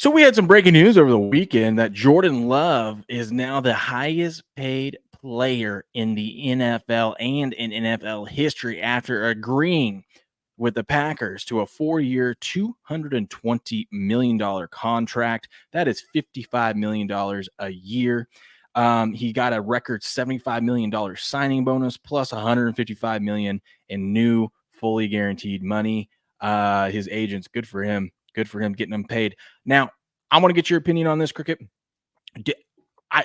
So we had some breaking news over the weekend that Jordan Love is now the highest paid player in the NFL and in NFL history after agreeing with the Packers to a 4-year, $220 million contract. That is $55 million a year. He got a record $75 million signing bonus plus $155 million in new fully guaranteed money. His agents, good for him. Good for him getting them paid. Now, I want to get your opinion on this, Cricket. I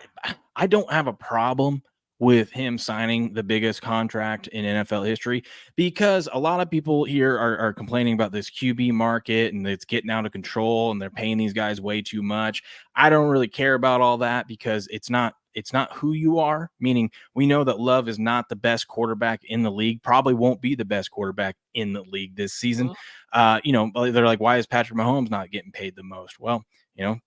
I don't have a problem with him signing the biggest contract in NFL history because a lot of people here are complaining about this QB market and it's getting out of control and they're paying these guys way too much. I don't really care about all that because it's not who you are, meaning we know that Love is not the best quarterback in the league, probably won't be the best quarterback in the league this season. They're like, why is Patrick Mahomes not getting paid the most? Well,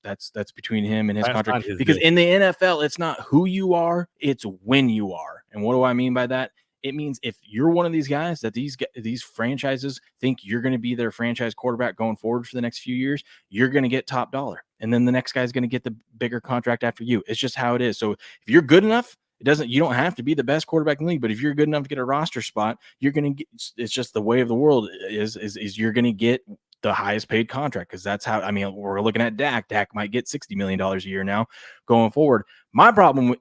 that's between him and his That's contract not his because deal. in the NFL, it's not who you are, it's when you are. And what do I mean by that? It means if you're one of these guys that these franchises think you're going to be their franchise quarterback going forward for the next few years, you're going to get top dollar. And then the next guy's going to get the bigger contract after you. It's just how it is. So if you're good enough, you don't have to be the best quarterback in the league, but if you're good enough to get a roster spot, you're going to get, it's just the way of the world is you're going to get the highest paid contract because that's how, I mean, we're looking at Dak. Dak might get $60 million a year now going forward. My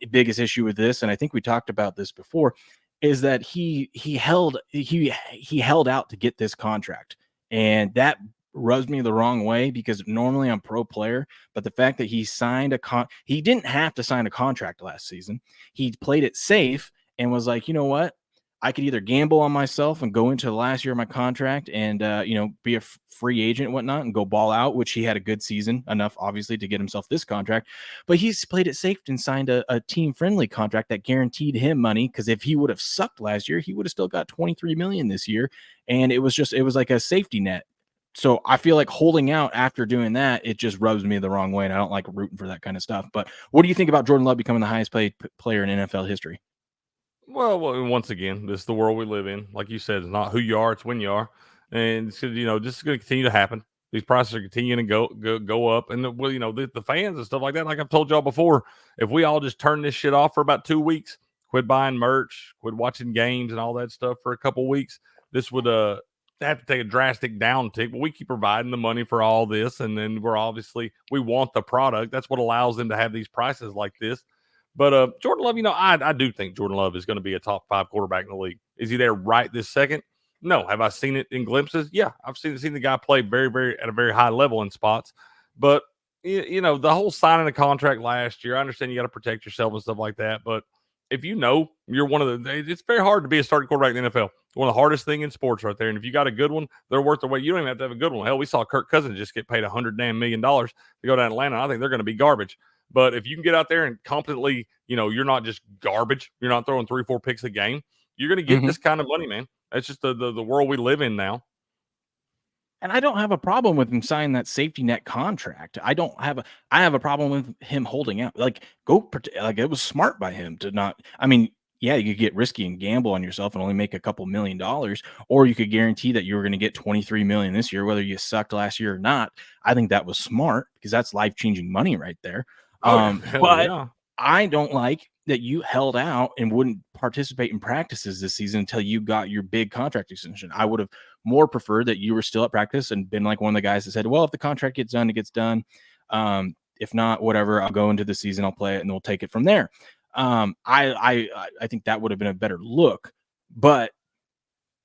biggest issue with this, and I think we talked about this before, is that he held out to get this contract. And that rubs me the wrong way because normally I'm pro player, but the fact that he didn't have to sign a contract last season. He played it safe and was like, you know what? I could either gamble on myself and go into the last year of my contract and, be a free agent and whatnot and go ball out, which he had a good season enough, obviously, to get himself this contract. But he's played it safe and signed a team-friendly contract that guaranteed him money because if he would have sucked last year, he would have still got $23 million this year. And it was like a safety net. So I feel like holding out after doing that, it just rubs me the wrong way. And I don't like rooting for that kind of stuff. But what do you think about Jordan Love becoming the highest paid player in NFL history? Well, once again, this is the world we live in. Like you said, it's not who you are; it's when you are, and so, this is going to continue to happen. These prices are continuing to go up, and the fans and stuff like that. Like I've told y'all before, if we all just turn this shit off for about 2 weeks, quit buying merch, quit watching games and all that stuff for a couple weeks, this would have to take a drastic downtick. But we keep providing the money for all this, and then we want the product. That's what allows them to have these prices like this. But Jordan Love, I do think Jordan Love is going to be a top 5 quarterback in the league. Is he there right this second? No. Have I seen it in glimpses? Yeah, I've seen the guy play very, very at a very high level in spots. But the whole signing the contract last year, I understand you got to protect yourself and stuff like that. But if you're one of it's very hard to be a starting quarterback in the NFL. One of the hardest thing in sports right there. And if you got a good one, they're worth their weight. You don't even have to have a good one. Hell, we saw Kirk Cousins just get paid $100 million to go to Atlanta. I think they're going to be garbage. But if you can get out there and competently, you're not just garbage. You're not throwing 3-4 picks a game. You're going to get this kind of money, man. That's just the world we live in now. And I don't have a problem with him signing that safety net contract. I have a problem with him holding out. Like it was smart by him to not. I mean, yeah, you could get risky and gamble on yourself and only make a couple $1,000,000, or you could guarantee that you were going to get 23 million this year, whether you sucked last year or not. I think that was smart because that's life-changing money right there. Hell But yeah. I don't like that you held out and wouldn't participate in practices this season until you got your big contract extension. I would have more preferred that you were still at practice and been like one of the guys that said, well, if the contract gets done, it gets done. If not, whatever, I'll go into the season, I'll play it, and we'll take it from there. I think that would have been a better look, but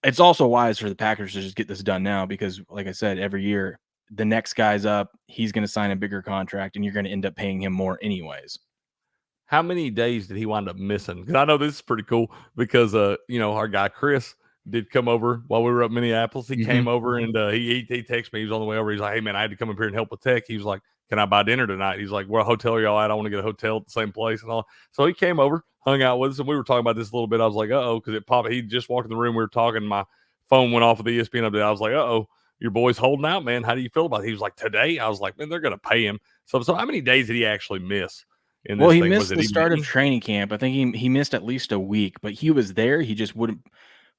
it's also wise for the Packers to just get this done now because, like I said, every year the next guy's up, he's going to sign a bigger contract, and you're going to end up paying him more anyways. How many days did he wind up missing? Because I know this is pretty cool because, our guy Chris did come over while we were up in Minneapolis. He came over and he texted me. He was on the way over. He's like, hey, man, I had to come up here and help with tech. He was like, can I buy dinner tonight? He's like, what hotel are y'all at? I want to get a hotel at the same place and all. So he came over, hung out with us, and we were talking about this a little bit. I was like, uh-oh, because it popped. He just walked in the room. We were talking. My phone went off with the ESPN update. I was like, uh-oh, your boy's holding out, man. How do you feel about it? He was like, today? I was like, man, they're going to pay him. So how many days did he actually miss? Well, he Was missed it the start of many? training camp. I think he missed at least a week, but he was there. He just wouldn't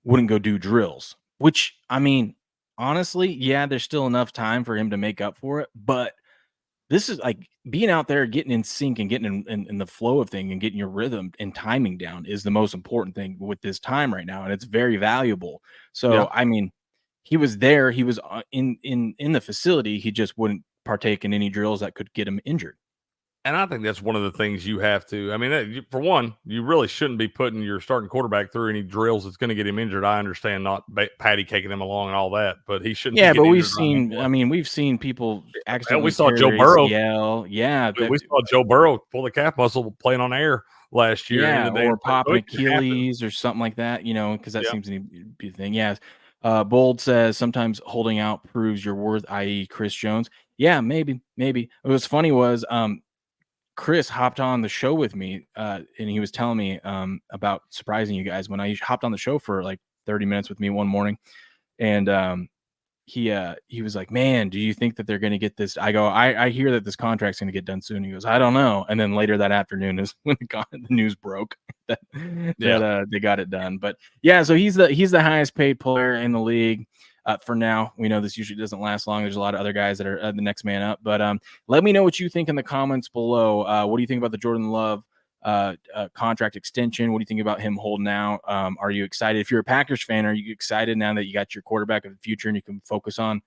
go do drills, which, I mean, honestly, yeah, there's still enough time for him to make up for it, but this is like being out there, getting in sync and getting in the flow of thing and getting your rhythm and timing down is the most important thing with this time right now. And it's very valuable. Yeah. So, I mean, he was there, he was in the facility. He just wouldn't partake in any drills that could get him injured. And I think that's one of the things you have to. I mean, for one, you really shouldn't be putting your starting quarterback through any drills that's going to get him injured. I understand not patty caking him along and all that, but he shouldn't be Yeah, but getting we've injured around that seen, play. I mean, we've seen people Hell, we accidentally saw tear Joe their Burrow. ACL. Yeah, We saw Joe Burrow pull the calf muscle playing on air last year in yeah, the damn or thing. pop So an it can happen. Achilles or something like that, because that Yeah. seems to be the thing. Yeah. Bold says sometimes holding out proves your worth, i.e., Chris Jones. Yeah, maybe, maybe. What was funny was Chris hopped on the show with me, and he was telling me about surprising you guys when I hopped on the show for like 30 minutes with me one morning, and he was like, "Man, do you think that they're going to get this?" I go, I hear that this contract's going to get done soon. He goes, "I don't know." And then later that afternoon is when the news broke that Yeah. they got it done. But yeah, so he's the highest paid player in the league. For now, we know this usually doesn't last long. There's a lot of other guys that are the next man up. But let me know what you think in the comments below. What do you think about the Jordan Love contract extension? What do you think about him holding out? Are you excited? If you're a Packers fan, are you excited now that you got your quarterback of the future and you can focus on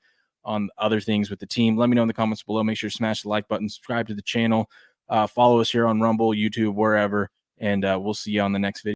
other things with the team? Let me know in the comments below. Make sure to smash the like button, subscribe to the channel, follow us here on Rumble, YouTube, wherever, and we'll see you on the next video.